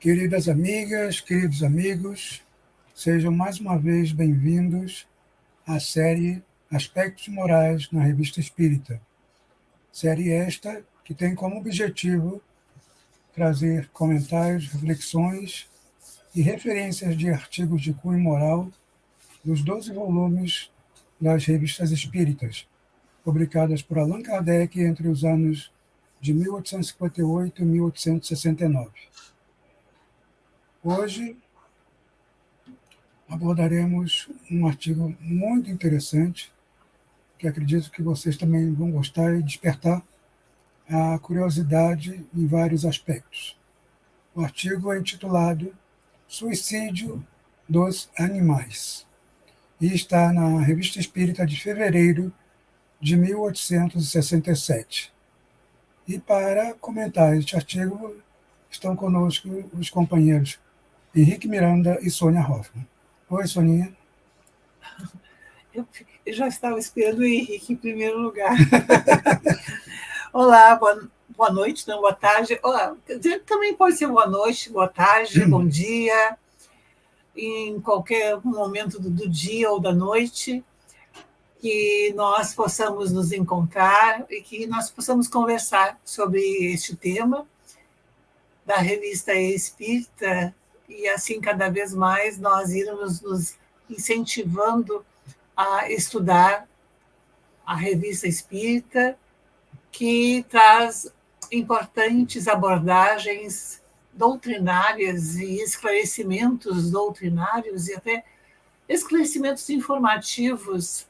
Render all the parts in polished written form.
Queridas amigas, queridos amigos, sejam mais uma vez bem-vindos à série Aspectos Morais na Revista Espírita. Série esta que tem como objetivo trazer comentários, reflexões e referências de artigos de cunho moral dos 12 volumes das revistas espíritas, publicadas por Allan Kardec entre os anos de 1858 e 1869. Hoje abordaremos um artigo muito interessante, que acredito que vocês também vão gostar e despertar a curiosidade em vários aspectos. O artigo é intitulado Suicídio dos Animais e está na Revista Espírita de fevereiro de 1867. E para comentar este artigo estão conosco os companheiros Henrique Miranda e Sônia Hoffmann. Oi, Soninha. Eu já estava esperando o Henrique em primeiro lugar. Olá, boa noite, não, boa tarde. Olá, também pode ser boa noite, boa tarde, bom dia, em qualquer momento do dia ou da noite, que nós possamos nos encontrar e que nós possamos conversar sobre este tema da Revista Espírita, e assim cada vez mais nós irmos nos incentivando a estudar a Revista Espírita, que traz importantes abordagens doutrinárias e esclarecimentos doutrinários e até esclarecimentos informativos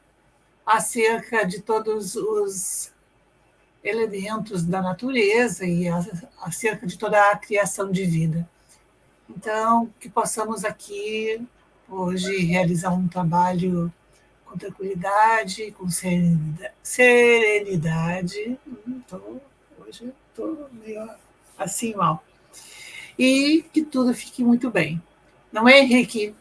acerca de todos os elementos da natureza e acerca de toda a criação de vida. Então, que possamos aqui hoje realizar um trabalho com tranquilidade, com serenidade. Hoje estou meio assim mal. E que tudo fique muito bem. Não é, Henrique?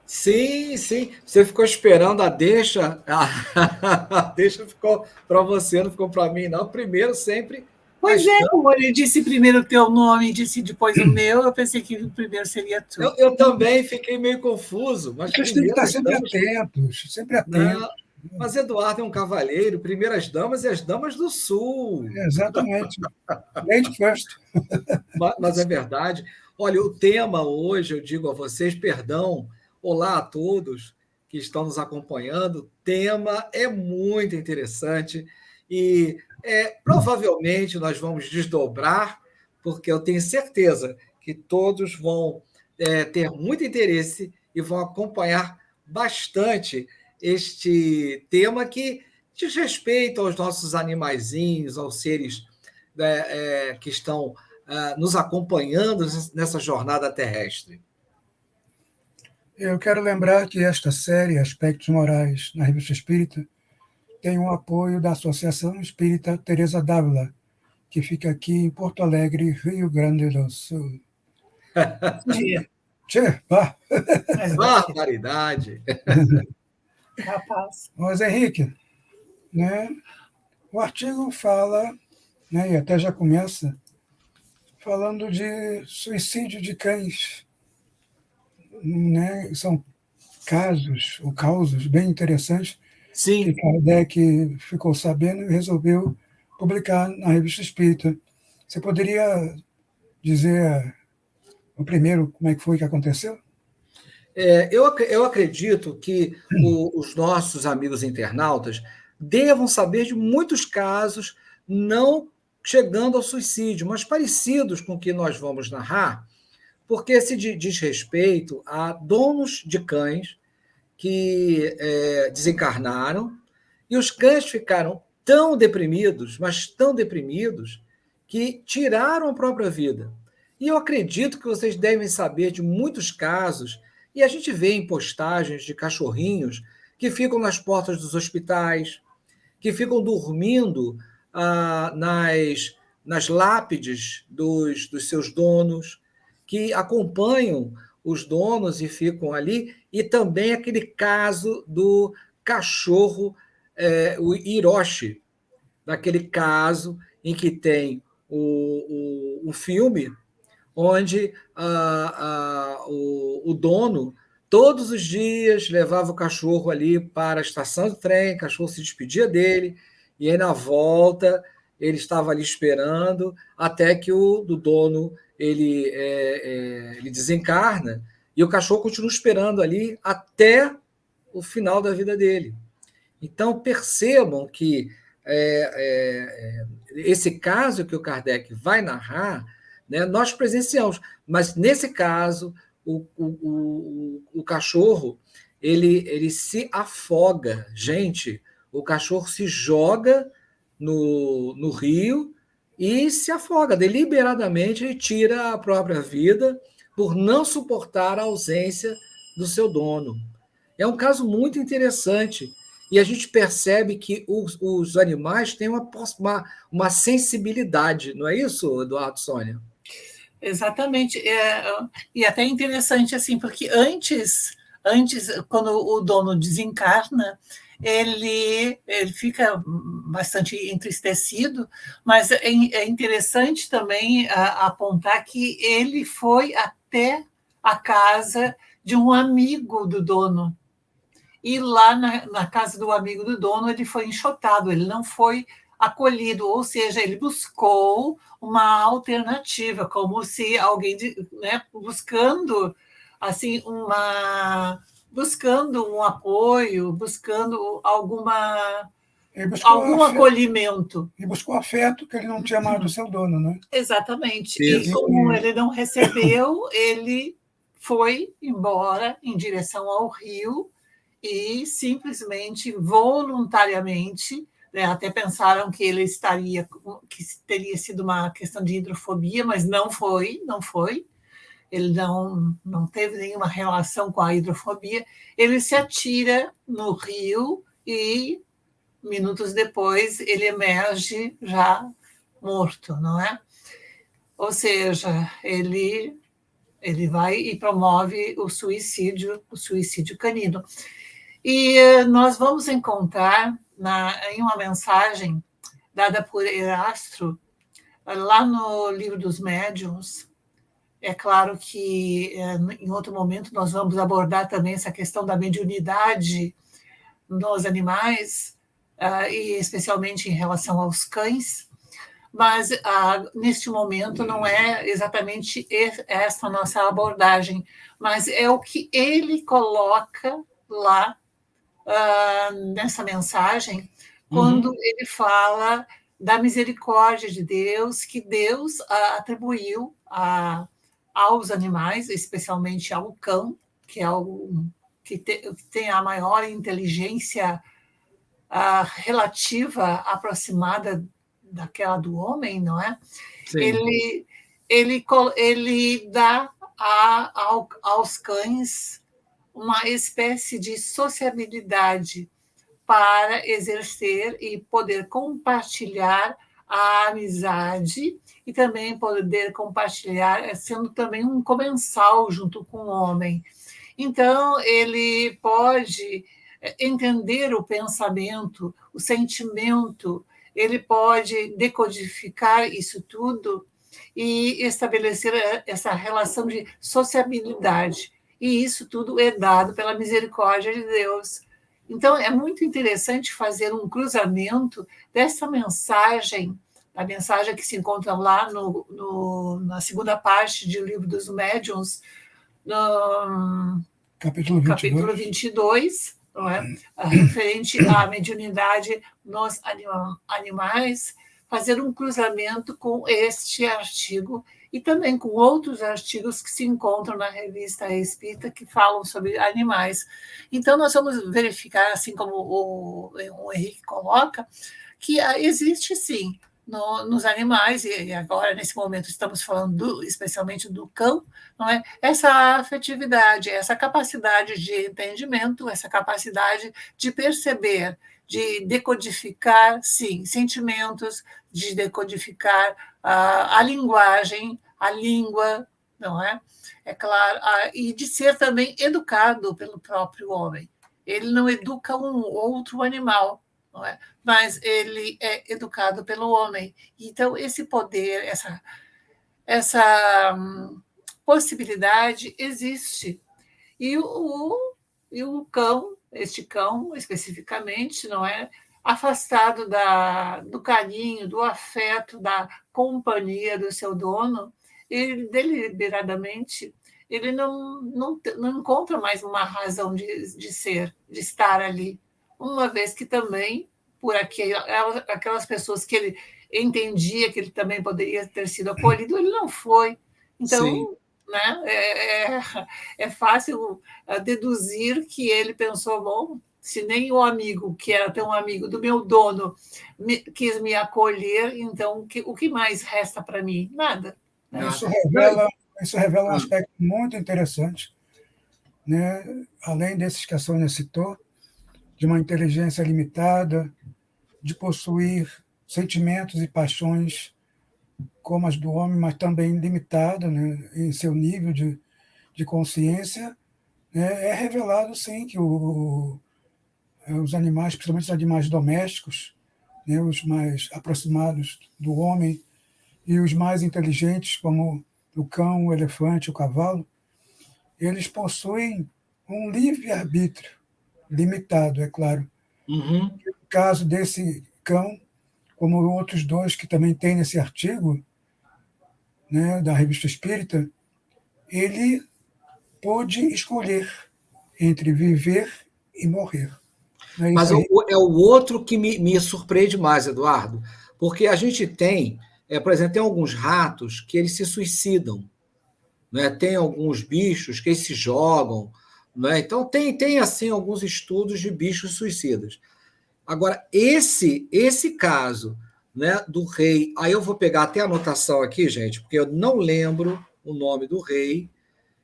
Sim, sim. Você ficou esperando a deixa. A deixa ficou para você, não ficou para mim, não. Primeiro, sempre. Pois é, como ele disse primeiro o teu nome e disse depois o meu, eu pensei que o primeiro seria tu. Eu também fiquei meio confuso. Mas vocês têm que estar sempre atentos, sempre atentos. Não, mas Eduardo é um cavalheiro, primeiras damas e as damas do Sul. Exatamente. Lady first. Mas é verdade. Olha, o tema hoje, eu digo a vocês, perdão, olá a todos que estão nos acompanhando, o tema é muito interessante e provavelmente nós vamos desdobrar, porque eu tenho certeza que todos vão ter muito interesse e vão acompanhar bastante este tema que diz respeito aos nossos animaizinhos, aos seres que estão nos acompanhando nessa jornada terrestre. Eu quero lembrar que esta série, Aspectos Morais na Revista Espírita, tem o apoio da Associação Espírita Teresa d'Ávila, que fica aqui em Porto Alegre, Rio Grande do Sul. Barbaridade! Rapaz. Mas, Henrique, né, o artigo fala, né, e até já começa, falando de suicídio de cães. Né, são casos ou causos bem interessantes. Sim. Que Kardec ficou sabendo e resolveu publicar na Revista Espírita. Você poderia dizer o primeiro como é que foi que aconteceu? Eu acredito que os nossos amigos internautas devam saber de muitos casos, não chegando ao suicídio, mas parecidos com o que nós vamos narrar, porque se diz respeito a donos de cães que desencarnaram, e os cães ficaram tão deprimidos, mas tão deprimidos, que tiraram a própria vida. E eu acredito que vocês devem saber de muitos casos, e a gente vê em postagens de cachorrinhos que ficam nas portas dos hospitais, que ficam dormindo nas lápides dos seus donos, que acompanham os donos e ficam ali, e também aquele caso do cachorro, o Hiroshi, daquele caso em que tem o filme, onde o dono, todos os dias, levava o cachorro ali para a estação de trem, o cachorro se despedia dele, e aí, na volta, ele estava ali esperando, até que o do dono ele desencarna, e o cachorro continua esperando ali até o final da vida dele. Então, percebam que esse caso que o Kardec vai narrar, né, nós presenciamos, mas nesse caso, o cachorro ele se afoga. Gente, o cachorro se joga no rio e se afoga deliberadamente e tira a própria vida por não suportar a ausência do seu dono. É um caso muito interessante. E a gente percebe que os animais têm uma sensibilidade, não é isso, Eduardo, Sônia? Exatamente. E até interessante, assim, porque antes, quando o dono desencarna, ele fica bastante entristecido, mas é interessante também apontar que ele foi até a casa de um amigo do dono. E lá na casa do amigo do dono, ele foi enxotado, ele não foi acolhido, ou seja, ele buscou uma alternativa, como se alguém, né, buscando assim buscando um apoio, buscando algum acolhimento. E buscou afeto que ele não tinha mais do seu dono, né? Exatamente. Isso. E como ele não recebeu, ele foi embora em direção ao rio e simplesmente, voluntariamente, né, até pensaram que ele que teria sido uma questão de hidrofobia, mas não foi. Ele não teve nenhuma relação com a hidrofobia. Ele se atira no rio e, minutos depois, ele emerge já morto, não é? Ou seja, ele vai e promove o suicídio canino. E nós vamos encontrar em uma mensagem dada por Erastro, lá no Livro dos Médiuns. É claro que em outro momento nós vamos abordar também essa questão da mediunidade nos animais, e especialmente em relação aos cães, mas neste momento não é exatamente essa nossa abordagem, mas é o que ele coloca lá nessa mensagem, quando ele fala da misericórdia de Deus, que Deus atribuiu aos animais, especialmente ao cão, que é o que tem a maior inteligência relativa, aproximada daquela do homem, não é? Sim. Ele dá aos cães uma espécie de sociabilidade para exercer e poder compartilhar a amizade e também poder compartilhar, sendo também um comensal junto com o homem. Então, ele pode entender o pensamento, o sentimento, ele pode decodificar isso tudo e estabelecer essa relação de sociabilidade. E isso tudo é dado pela misericórdia de Deus. Então, é muito interessante fazer um cruzamento dessa mensagem, a mensagem que se encontra lá na segunda parte do Livro dos Médiuns, no capítulo 22, não é? Referente à mediunidade nos animais, fazer um cruzamento com este artigo e também com outros artigos que se encontram na Revista Espírita que falam sobre animais. Então, nós vamos verificar, assim como o Henrique coloca, que existe, sim, nos animais, e agora, nesse momento, estamos falando especialmente do cão, não é? Essa afetividade, essa capacidade de entendimento, essa capacidade de perceber, de decodificar, sim, sentimentos, de decodificar a linguagem, a língua, não é? É claro, e de ser também educado pelo próprio homem. Ele não educa um outro animal, não é? Mas ele é educado pelo homem. Então, esse poder, possibilidade existe. E o cão, este cão especificamente, não é afastado do carinho, do afeto, da companhia do seu dono, ele deliberadamente ele não encontra mais uma razão de ser, de estar ali, uma vez que também, por aquelas pessoas que ele entendia que ele também poderia ter sido acolhido, ele não foi. Sim. Então, né, é fácil deduzir que ele pensou, bom, se nem o amigo, que era tão amigo do meu dono, quis me acolher, então o que mais resta para mim? Nada. Né? Isso revela um aspecto muito interessante, né? Além desses que a Sônia citou, de uma inteligência limitada, de possuir sentimentos e paixões como as do homem, mas também limitada, né, em seu nível de consciência, né, é revelado, sim, que os animais, principalmente os animais domésticos, né, os mais aproximados do homem e os mais inteligentes, como o cão, o elefante, o cavalo, eles possuem um livre-arbítrio, limitado, é claro. Uhum. No caso desse cão, como outros dois que também tem nesse artigo, né, da Revista Espírita, ele pôde escolher entre viver e morrer. Não é Mas isso aí? é o outro que me surpreende mais, Eduardo, porque a gente tem, por exemplo, tem alguns ratos que eles se suicidam, né? Tem alguns bichos que eles se jogam, né? Então tem assim alguns estudos de bichos suicidas. Agora, esse caso, né, do rei, aí eu vou pegar até a anotação aqui, gente, porque eu não lembro o nome do rei.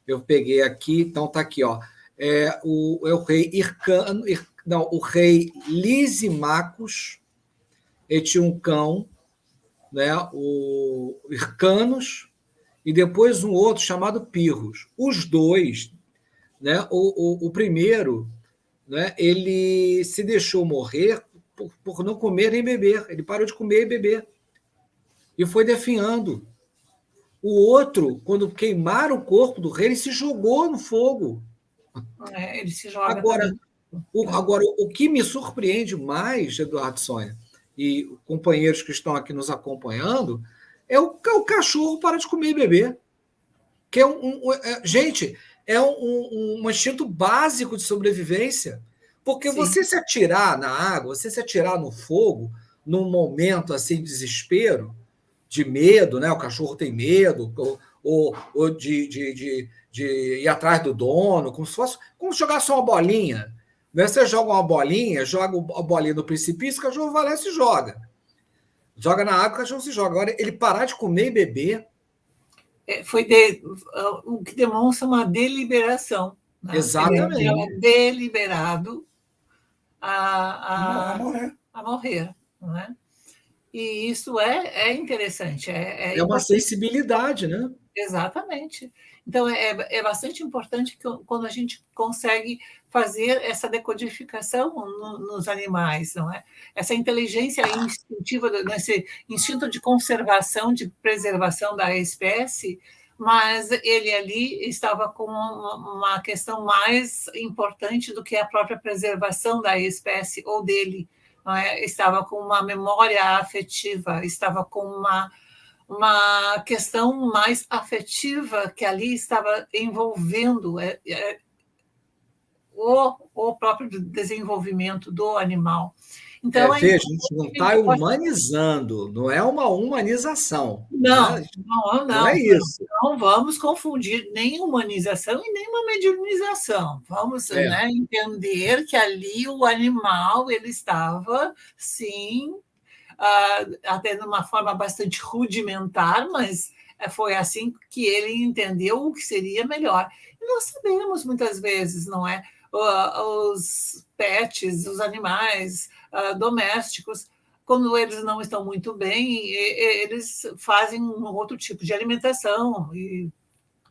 Eu peguei aqui, então tá aqui, ó. É o rei Hircano, não, o rei Lisimachos, ele tinha um cão, né, o Hircanos, e depois um outro chamado Pirros. Os dois, né, o primeiro, né, ele se deixou morrer por não comer nem beber. Ele parou de comer e beber. E foi definhando. O outro, quando queimaram o corpo do rei, ele se jogou no fogo. Ele se joga Agora, também. o que me surpreende mais, Eduardo Sonha, e companheiros que estão aqui nos acompanhando, é o cachorro para de comer e beber. Que gente, é um instinto básico de sobrevivência. Porque Sim. você se atirar na água, você se atirar no fogo, num momento assim de desespero, de medo, né? O cachorro tem medo, ou de ir atrás do dono, como se jogasse uma bolinha. Né? Você joga uma bolinha, joga a bolinha no precipício, o cachorro vai lá e se joga. Joga na água, o cachorro se joga. Agora, ele parar de comer e beber. O que demonstra uma deliberação. Né? Exatamente. Ele é deliberado A morrer. a morrer. Não é? E isso é interessante. É uma sensibilidade, né? Exatamente. Então, é bastante importante que, quando a gente consegue fazer essa decodificação nos animais, não é? Essa inteligência instintiva, nesse instinto de conservação, de preservação da espécie, mas ele ali estava com uma questão mais importante do que a própria preservação da espécie ou dele. Não é? Estava com uma memória afetiva, estava com uma questão mais afetiva que ali estava envolvendo o próprio desenvolvimento do animal. Então, veja, a gente não está humanizando, não é uma humanização. Não, né? não é isso. Não vamos confundir nem humanização e nem uma mediunização. Vamos né, entender que ali o animal ele estava, sim, até de uma forma bastante rudimentar, mas foi assim que ele entendeu o que seria melhor. E nós sabemos muitas vezes, não é? Os pets, os animais domésticos, quando eles não estão muito bem, eles fazem um outro tipo de alimentação. E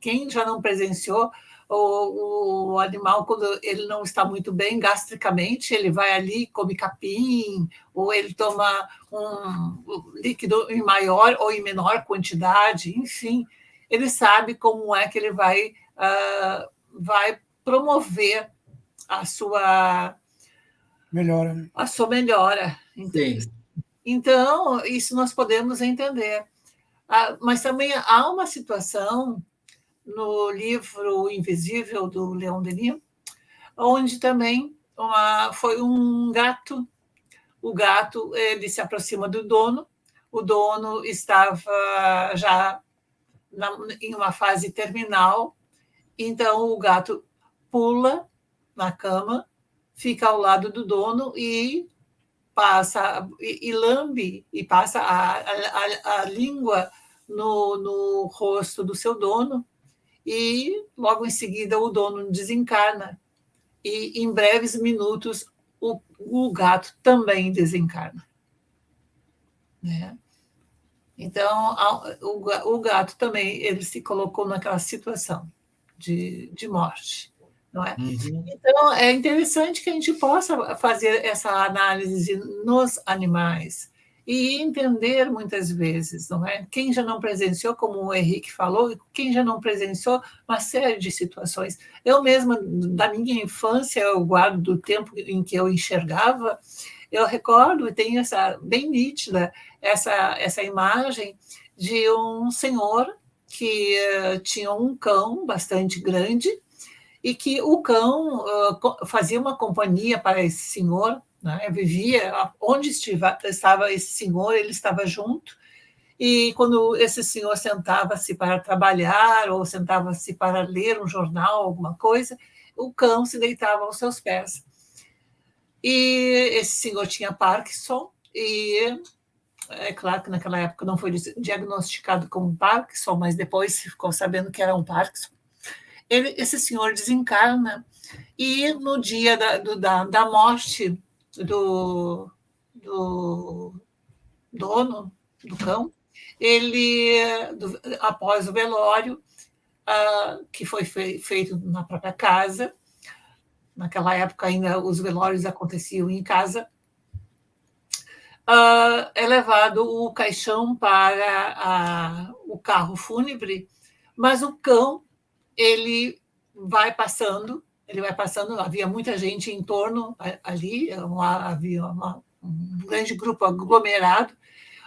quem já não presenciou o animal, quando ele não está muito bem gastricamente, ele vai ali, come capim, ou ele toma um líquido em maior ou em menor quantidade, enfim, ele sabe como é que ele vai promover a sua melhora, né? A sua melhora. Então, isso nós podemos entender. Mas também há uma situação no livro Invisível, do Leon Denis, onde também foi um gato. O gato, ele se aproxima do dono, o dono estava já em uma fase terminal, então o gato pula na cama, fica ao lado do dono e lambe e passa a língua no rosto do seu dono, e logo em seguida o dono desencarna, e em breves minutos o gato também desencarna, né? Então o gato também ele se colocou naquela situação de morte, não é? Uhum. Então é interessante que a gente possa fazer essa análise nos animais e entender muitas vezes, não é? Quem já não presenciou, como o Henrique falou, quem já não presenciou uma série de situações. Eu mesma, da minha infância, eu guardo do tempo em que eu enxergava, eu recordo e tenho bem nítida essa imagem de um senhor que tinha um cão bastante grande e que o cão fazia uma companhia para esse senhor, né? Vivia onde estava esse senhor, ele estava junto, e quando esse senhor sentava-se para trabalhar ou sentava-se para ler um jornal, alguma coisa, o cão se deitava aos seus pés. E esse senhor tinha Parkinson, e é claro que naquela época não foi diagnosticado como Parkinson, mas depois ficou sabendo que era um Parkinson. Esse senhor desencarna, e no dia da morte do dono do cão, após o velório, que foi feito na própria casa, naquela época ainda os velórios aconteciam em casa, é levado o caixão para o carro fúnebre, mas o cão ele vai passando, havia muita gente em torno ali, havia um grande grupo aglomerado,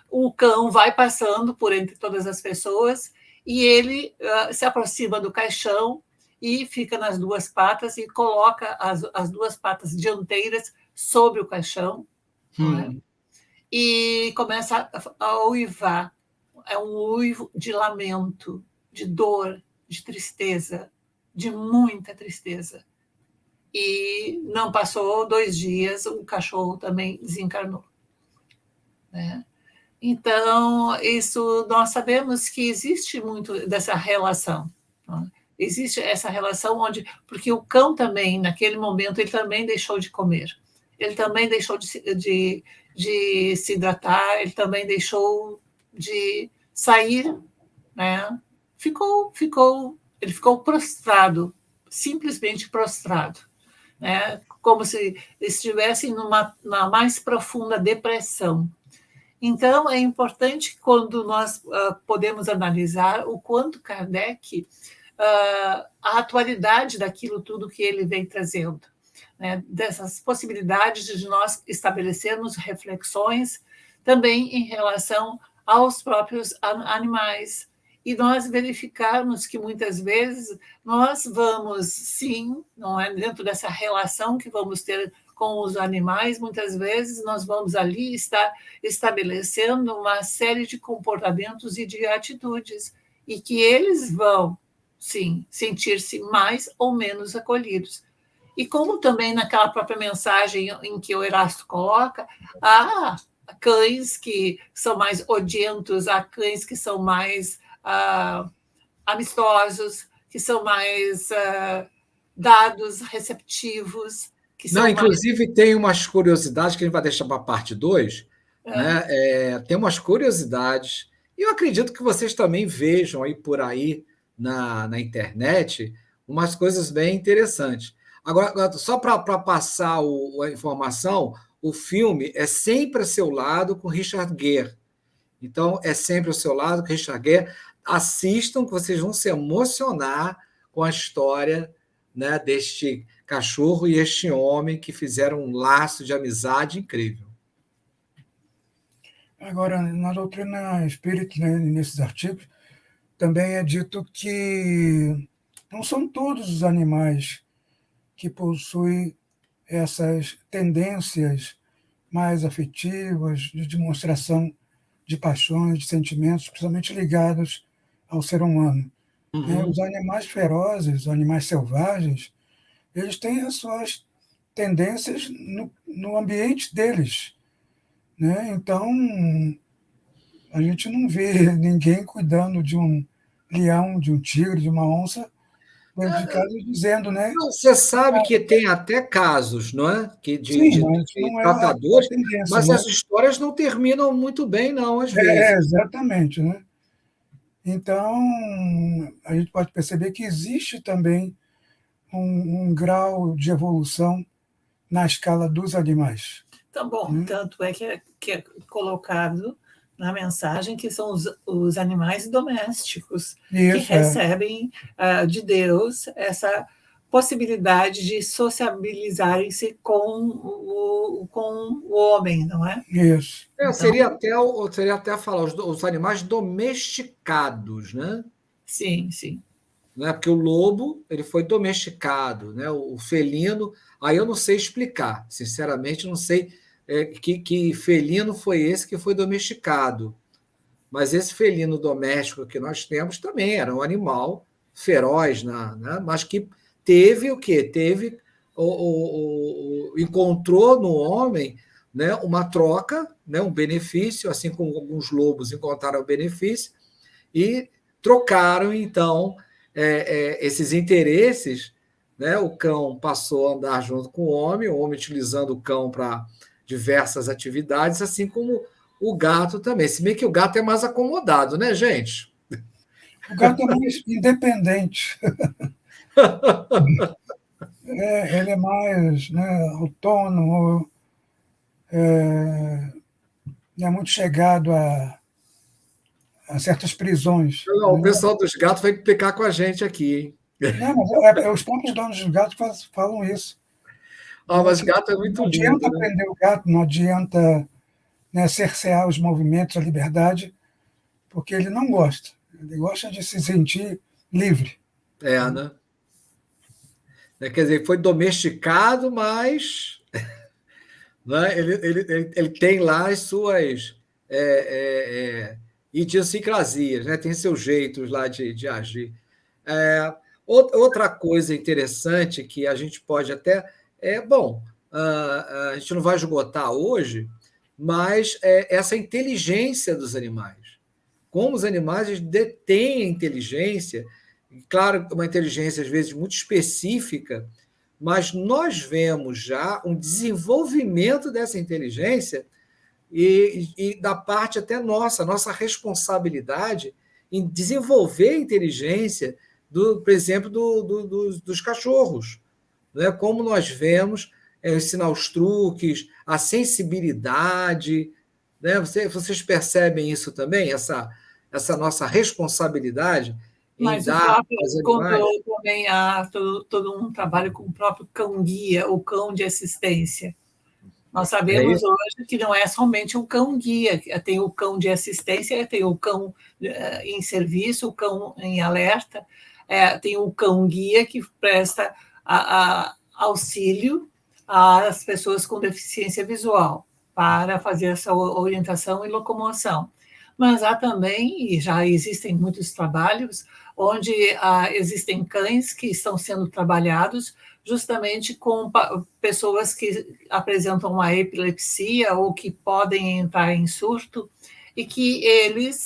o cão vai passando por entre todas as pessoas e ele se aproxima do caixão e fica nas duas patas e coloca as duas patas dianteiras sobre o caixão, né? E começa a uivar. É um uivo de lamento, de dor, de tristeza, de muita tristeza. E não passou 2 dias, o cachorro também desencarnou, né? Então, isso nós sabemos que existe muito dessa relação, né? Existe essa relação porque o cão também, naquele momento, ele também deixou de comer, ele também deixou de se hidratar, ele também deixou de sair, né? Ele ficou prostrado, simplesmente prostrado, né? Como se estivesse na mais profunda depressão. Então, é importante quando nós podemos analisar o quanto Kardec, a atualidade daquilo tudo que ele vem trazendo, né? Dessas possibilidades de nós estabelecermos reflexões também em relação aos próprios animais, e nós verificarmos que muitas vezes nós vamos, sim, não é, dentro dessa relação que vamos ter com os animais, muitas vezes nós vamos ali estar estabelecendo uma série de comportamentos e de atitudes, e que eles vão, sim, sentir-se mais ou menos acolhidos. E como também naquela própria mensagem em que o Erasto coloca, há cães que são mais odientos, há cães que são mais amistosos, que são mais dados, receptivos. Não, inclusive tem umas curiosidades que a gente vai deixar para a parte 2, né? Tem umas curiosidades, e eu acredito que vocês também vejam aí por aí na internet umas coisas bem interessantes. Agora só para passar a informação, o filme é sempre a seu lado com Richard Gere. Então, é sempre ao seu lado com Richard Gere. Assistam, que vocês vão se emocionar com a história, né, deste cachorro e este homem que fizeram um laço de amizade incrível. Agora, na doutrina espírita, né, nesses artigos, também é dito que não são todos os animais que possuem essas tendências mais afetivas, de demonstração de paixões, de sentimentos, principalmente ligados ao ser humano. Uhum. Os animais ferozes, os animais selvagens, eles têm as suas tendências no ambiente deles, né? Então, a gente não vê ninguém cuidando de um leão, de um tigre, de uma onça, dentro de casa dizendo, né? Você sabe que tem até casos, não é? Sim, De mas não é a tratadores, tendência, mas né? as histórias não terminam muito bem, não, às vezes. Exatamente, né? Então, a gente pode perceber que existe também um grau de evolução na escala dos animais. Tá bom, tanto é que é colocado na mensagem que são os animais domésticos que recebem de Deus essa possibilidade de sociabilizarem-se com o homem, não é? Isso. Então, seria até falar os animais domesticados, né? Sim, sim. Né? Porque o lobo ele foi domesticado, né? O felino, aí eu não sei explicar, sinceramente, não sei que felino foi esse que foi domesticado. Mas esse felino doméstico que nós temos também era um animal feroz, né? Mas que teve o quê? Encontrou no homem, né, uma troca, né, um benefício, assim como alguns lobos encontraram o benefício, e trocaram, então, esses interesses. Né? O cão passou a andar junto com o homem utilizando o cão para diversas atividades, assim como o gato também. Se bem que o gato é mais acomodado, né, gente? O gato é mais independente. Ele é mais, né, autônomo, não é muito chegado a certas prisões. Não, o pessoal dos gatos vai implicar com a gente aqui, hein? Não, mas os próprios donos dos gatos falam isso. Mas gato é muito lindo. Não adianta prender o gato, não adianta, né, cercear os movimentos, a liberdade, porque ele não gosta. Ele gosta de se sentir livre. Né? Quer dizer, foi domesticado, mas né, ele tem lá as suas idiosincrasias, né? Tem seus jeitos lá de agir. Outra coisa interessante que a gente pode até... a gente não vai esgotar hoje, mas essa inteligência dos animais. Como os animais detêm a inteligência, claro, uma inteligência às vezes muito específica, mas nós vemos já um desenvolvimento dessa inteligência e da parte até nossa responsabilidade em desenvolver a inteligência, por exemplo, dos cachorros. Né? Como nós vemos ensinar os truques, a sensibilidade. Né? Vocês percebem isso também, essa nossa responsabilidade em dar aos animais? Também há todo um trabalho com o próprio cão-guia, o cão de assistência. Nós sabemos hoje que não é somente um cão-guia, tem o cão de assistência, tem o cão em serviço, o cão em alerta, tem o cão-guia que presta auxílio às pessoas com deficiência visual para fazer essa orientação e locomoção. Mas há também, e já existem muitos trabalhos, onde existem cães que estão sendo trabalhados justamente com pessoas que apresentam uma epilepsia ou que podem entrar em surto, e que eles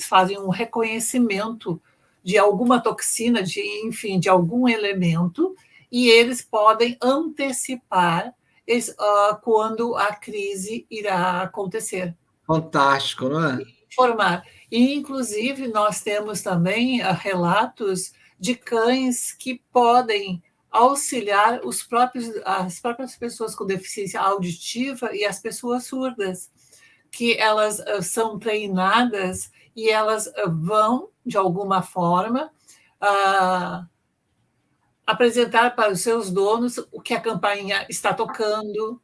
fazem um reconhecimento de alguma toxina, enfim, de algum elemento, e eles podem antecipar quando a crise irá acontecer. Fantástico, não é? Informar. E, inclusive, nós temos também relatos de cães que podem auxiliar as próprias pessoas com deficiência auditiva e as pessoas surdas, que elas são treinadas e elas vão, de alguma forma, apresentar para os seus donos o que a campainha está tocando,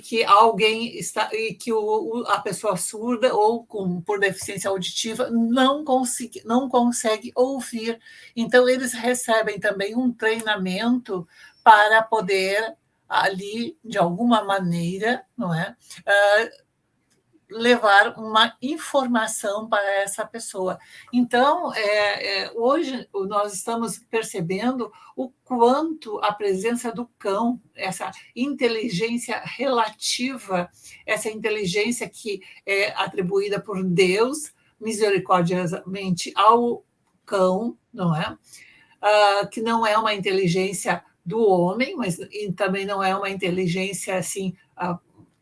que alguém está e que a pessoa surda ou por deficiência auditiva não consegue ouvir. Então, eles recebem também um treinamento para poder ali, de alguma maneira, não é? Levar uma informação para essa pessoa. Então, hoje nós estamos percebendo o quanto a presença do cão, essa inteligência relativa, essa inteligência que é atribuída por Deus misericordiosamente ao cão, não é? Que não é uma inteligência do homem, mas também não é uma inteligência assim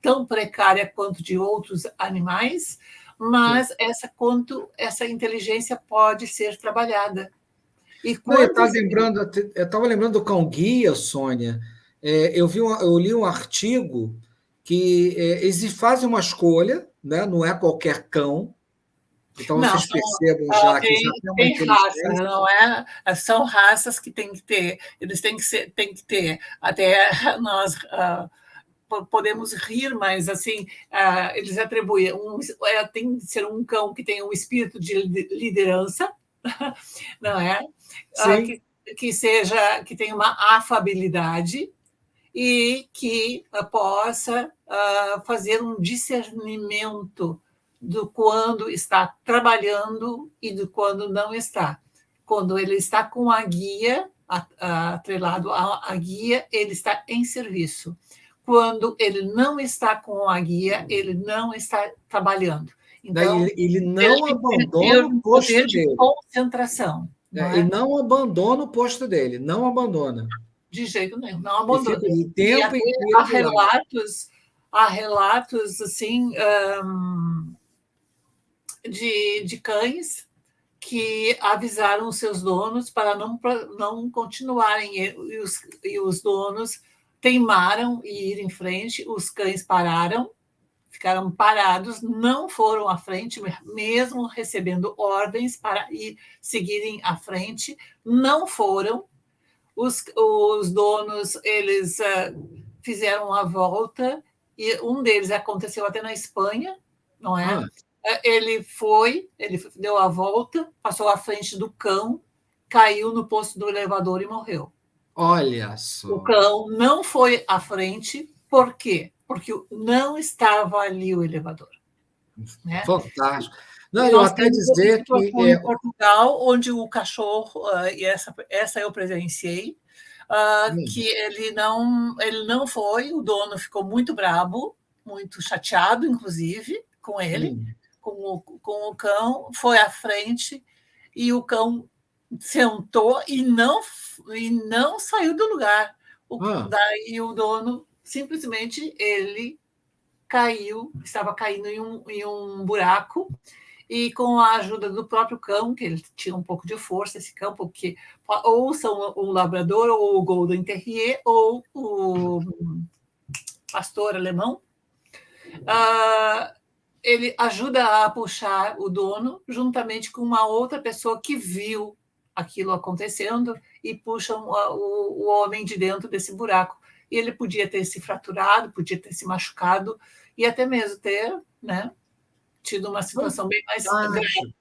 tão precária quanto de outros animais, mas essa inteligência pode ser trabalhada. E eu estava lembrando do cão guia, Sônia. Eu li um artigo que eles fazem uma escolha, né? Não é qualquer cão. Então vocês percebam já que já tem raça, não é? São raças que tem que ter, eles têm que ter. Até nós podemos rir, mas assim eles atribuem tem que ser um cão que tenha um espírito de liderança, não é? Que tenha uma afabilidade e que possa fazer um discernimento do quando está trabalhando e do quando não está. Quando ele está com a guia, atrelado à guia, ele está em serviço. Quando ele não está com a guia, ele não está trabalhando. Então, ele não abandona o posto dele. De concentração. E não abandona o posto dele, não abandona. De jeito nenhum, não abandona. Há relatos assim, de cães que avisaram os seus donos para não continuarem, e os donos teimaram em ir em frente, os cães ficaram parados, não foram à frente, mesmo recebendo ordens para seguirem à frente, não foram. Os donos, eles fizeram a volta, e um deles aconteceu até na Espanha, não é? Ele deu a volta, passou à frente do cão, caiu no posto do elevador e morreu. Olha só. O cão não foi à frente, por quê? Porque não estava ali o elevador. Né? Fantástico. Não, eu até dizer que em Portugal, onde o cachorro, e essa eu presenciei, que ele não foi, o dono ficou muito brabo, muito chateado, inclusive, com ele, com o cão, foi à frente e o cão sentou e não saiu do lugar. Daí o dono, simplesmente, ele estava caindo em um buraco, e com a ajuda do próprio cão, que ele tinha um pouco de força, esse cão, porque ou são o labrador, ou o golden terrier, ou o pastor alemão, ele ajuda a puxar o dono, juntamente com uma outra pessoa que viu aquilo acontecendo, e puxam o homem de dentro desse buraco. E ele podia ter se fraturado, podia ter se machucado, e até mesmo ter, né, tido uma situação bem mais grave.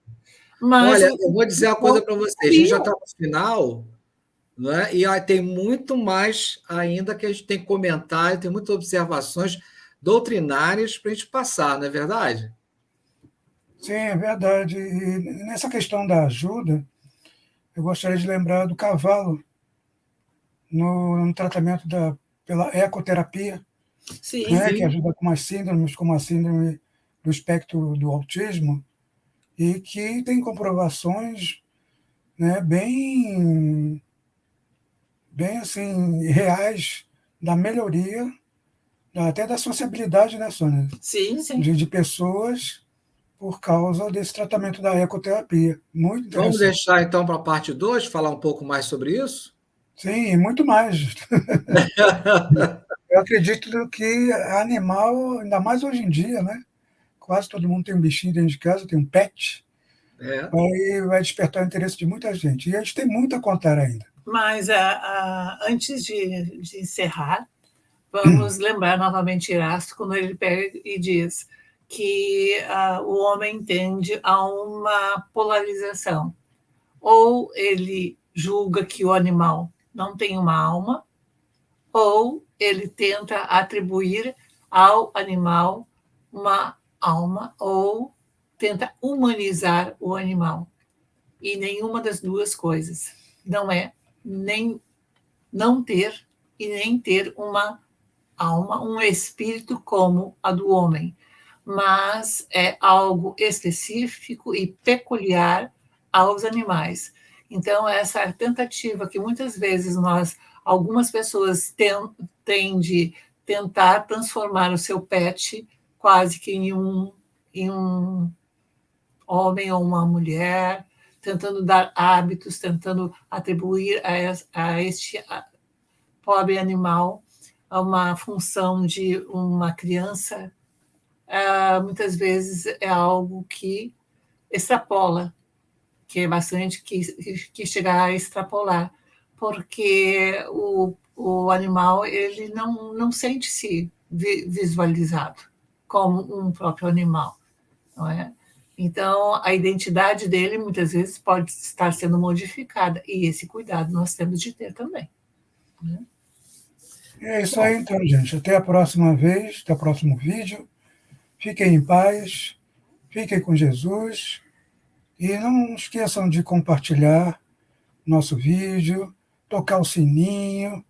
Mas, olha, eu vou dizer uma coisa para você, a gente já está no final, né? E tem muito mais ainda que a gente tem que comentar, tem muitas observações doutrinárias para a gente passar, não é verdade? Sim, é verdade. E nessa questão da ajuda, eu gostaria de lembrar do cavalo no tratamento pela ecoterapia, sim, né, sim. que ajuda com as síndromes, como a síndrome do espectro do autismo, e que tem comprovações, né, bem assim, reais da melhoria, até da sociabilidade, né, Sônia? Sim, sim. De pessoas por causa desse tratamento da ecoterapia. Muito interessante. Vamos deixar, então, para a parte 2, falar um pouco mais sobre isso? Sim, muito mais. Eu acredito que animal, ainda mais hoje em dia, né? Quase todo mundo tem um bichinho dentro de casa, tem um pet, vai despertar o interesse de muita gente. E a gente tem muito a contar ainda. Mas antes de encerrar, vamos lembrar novamente Erasto, quando ele pega e diz que o homem tende a uma polarização. Ou ele julga que o animal não tem uma alma, ou ele tenta atribuir ao animal uma alma, ou tenta humanizar o animal. E nenhuma das duas coisas. Não é nem não ter e nem ter uma alma, um espírito como a do homem, mas é algo específico e peculiar aos animais. Então, essa tentativa que muitas vezes algumas pessoas têm de tentar transformar o seu pet quase que em um homem ou uma mulher, tentando dar hábitos, tentando atribuir a este pobre animal uma função de uma criança, muitas vezes é algo que extrapola, que é bastante que chegar a extrapolar, porque o animal ele não sente-se visualizado como um próprio animal, não é? Então, a identidade dele muitas vezes pode estar sendo modificada, e esse cuidado nós temos de ter também. Né? É isso aí, então, gente. Até a próxima vez, até o próximo vídeo. Fiquem em paz, fiquem com Jesus e não esqueçam de compartilhar nosso vídeo, tocar o sininho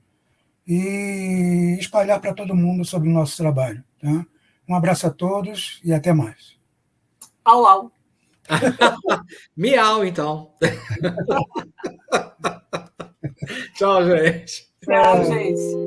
e espalhar para todo mundo sobre o nosso trabalho. Tá? Um abraço a todos e até mais. Au, au. Miau, então. Tchau, gente. Tchau, gente.